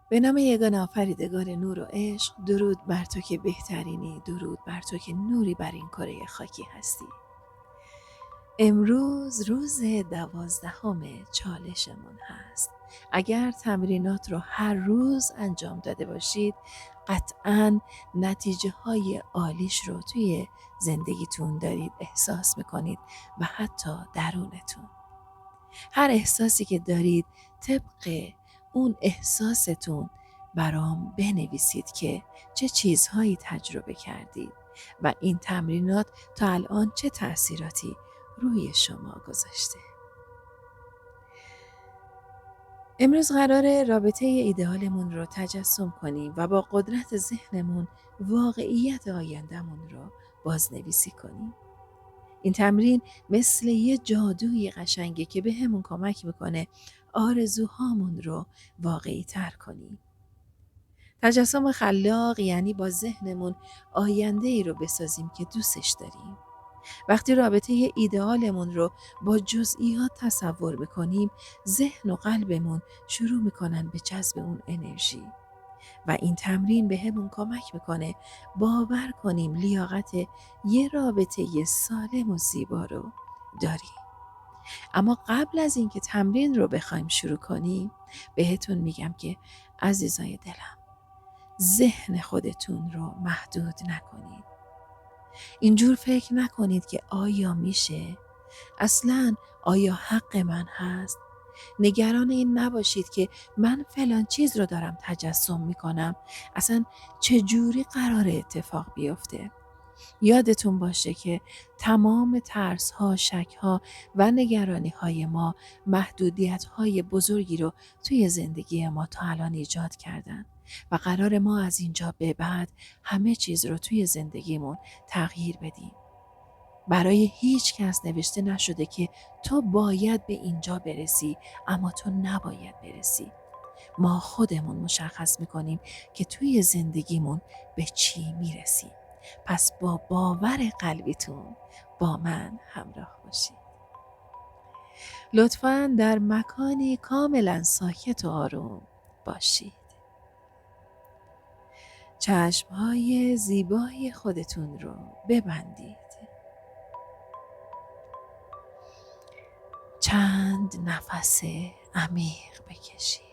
به نام یگانه آفریدگار نور و عشق، درود بر تو که بهترینی، درود بر تو که نوری بر این کره خاکی هستی. امروز روز 12 چالشمون هست. اگر تمرینات رو هر روز انجام داده باشید، قطعاً نتیجه های عالیش رو توی زندگیتون دارید احساس میکنید و حتی درونتون. هر احساسی که دارید طبق اون احساستون برام بنویسید که چه چیزهایی تجربه کردید و این تمرینات تا الان چه تأثیراتی روی شما گذاشته. امروز قراره رابطه ایدئالمون رو تجسم کنیم و با قدرت ذهنمون واقعیت آیندهمون رو بازنویسی کنیم. این تمرین مثل یه جادوی قشنگه که بهمون کمک میکنه آرزوهامون رو واقعی تر کنیم. تجسم خلاق یعنی با ذهنمون آینده ای رو بسازیم که دوستش داریم. وقتی رابطه ایدئالمون رو با جزئیات تصور میکنیم، ذهن و قلبمون شروع میکنن به جذب اون انرژی. و این تمرین به همون کمک میکنه باور کنیم لیاقت یه رابطه سالم و زیبا رو داریم. اما قبل از اینکه تمرین رو بخوایم شروع کنیم، بهتون میگم که عزیزای دلم، ذهن خودتون رو محدود نکنید. اینجور فکر نکنید که آیا میشه؟ اصلاً آیا حق من هست؟ نگران این نباشید که من فلان چیز رو دارم تجسم میکنم، اصلا چجوری قرار اتفاق بیفته؟ یادتون باشه که تمام ترس ها، شک ها و نگرانی های ما محدودیت های بزرگی رو توی زندگی ما تا الان ایجاد کردن و قرار ما از اینجا به بعد همه چیز رو توی زندگیمون تغییر بدیم. برای هیچ کس نوشته نشده که تو باید به اینجا برسی، اما تو نباید برسی. ما خودمون مشخص میکنیم که توی زندگیمون به چی میرسیم. پس با باور قلبیتون با من همراه باشید. لطفاً در مکانی کاملا ساکت و آروم باشید. چشمهای زیبای خودتون رو ببندید. چند نفس عمیق بکشید.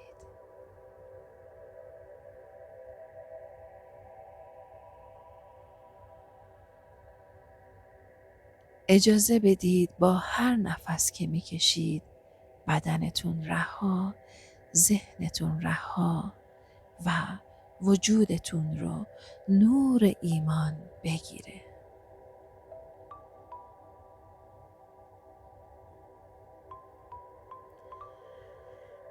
اجازه بدید با هر نفس که میکشید بدنتون رها، ذهنتون رها و وجودتون رو نور ایمان بگیره.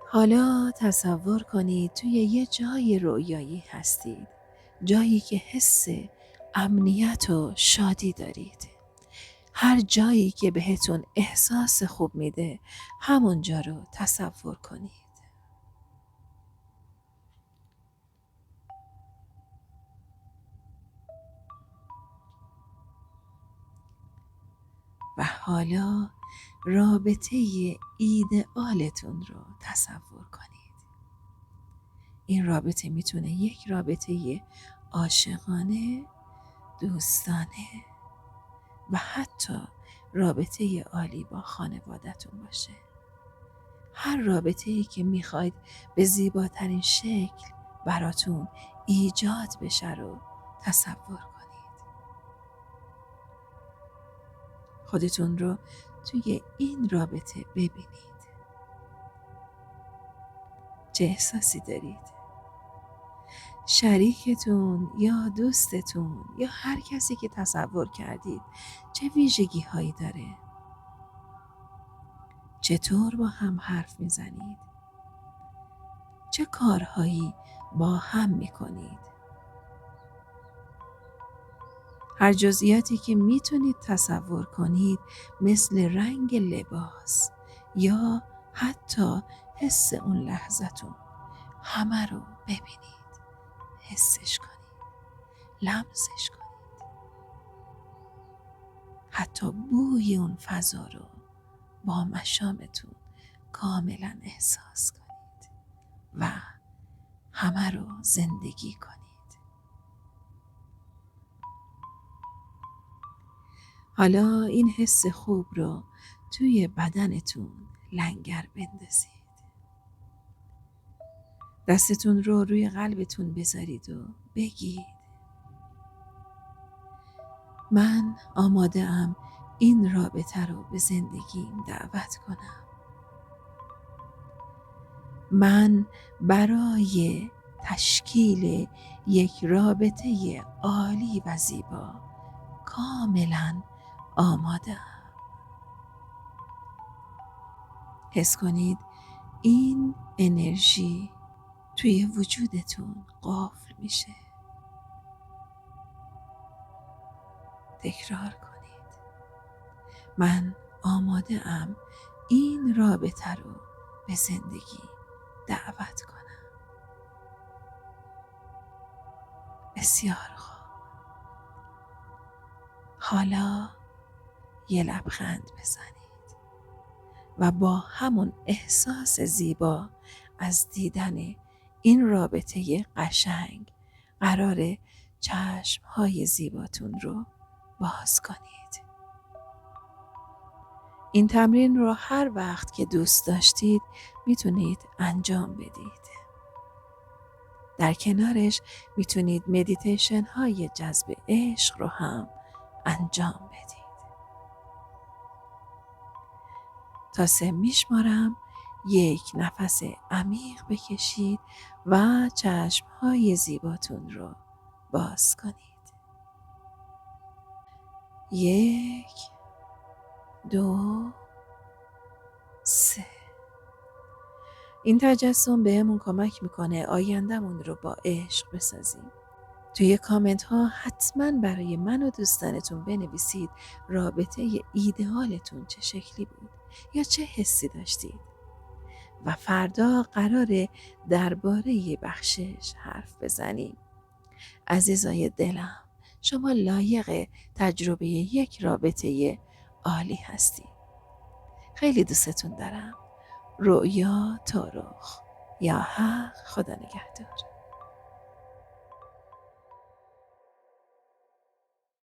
حالا تصور کنید توی یه جای رویایی هستید، جایی که حس امنیت و شادی دارید. هر جایی که بهتون احساس خوب میده همون جا رو تصور کنید. و حالا رابطه ایدئالتون رو تصور کنید. این رابطه میتونه یک رابطه عاشقانه، دوستانه و حتی رابطه عالی با خانوادتون باشه. هر رابطه‌ای که میخواید به زیباترین شکل براتون ایجاد بشه رو تصور کنید. خودتون رو توی این رابطه ببینید. چه احساسی دارید؟ شریکتون یا دوستتون یا هر کسی که تصور کردید چه ویژگی هایی داره؟ چطور با هم حرف میزنید؟ چه کارهایی با هم میکنید؟ هر جزئیاتی که میتونید تصور کنید، مثل رنگ لباس یا حتی حس اون لحظتون، همه رو ببینید، حسش کنید، لمسش کنید. حتی بوی اون فضا رو با مشامتون کاملا احساس کنید و همه رو زندگی کنید. حالا این حس خوب رو توی بدنتون لنگر بندازید. دستتون رو روی قلبتون بذارید و بگید من آماده ام این رابطه رو به زندگیم دعوت کنم. من برای تشکیل یک رابطه عالی و زیبا کاملا آماده ام. حس کنید این انرژی توی وجودتون قفل میشه. تکرار کنید من آماده ام این رابطه رو به زندگی دعوت کنم. بسیار خوب. حالا یه لبخند بزنید و با همون احساس زیبا از دیدن این رابطه قشنگ قرار چشم‌های زیباتون رو باز کنید. این تمرین رو هر وقت که دوست داشتید میتونید انجام بدید. در کنارش میتونید مدیتیشن های جذب عشق رو هم انجام بدید. تا 3 میشمارم 1 نفس عمیق بکشید و چشم‌های زیباتون رو باز کنید. 1 2 3. این تجسم بهمون کمک میکنه آینده‌مون رو با عشق بسازیم. توی کامنت ها حتما برای من و دوستانتون بنویسید رابطه ایدئالتون چه شکلی بود یا چه حسی داشتید. و فردا قراره درباره بخشش حرف بزنیم. عزیزای دلم، شما لایق تجربه یک رابطه عالی هستی. خیلی دوستتون دارم. رؤیا تارخ. یا حق. خدا نگهدار.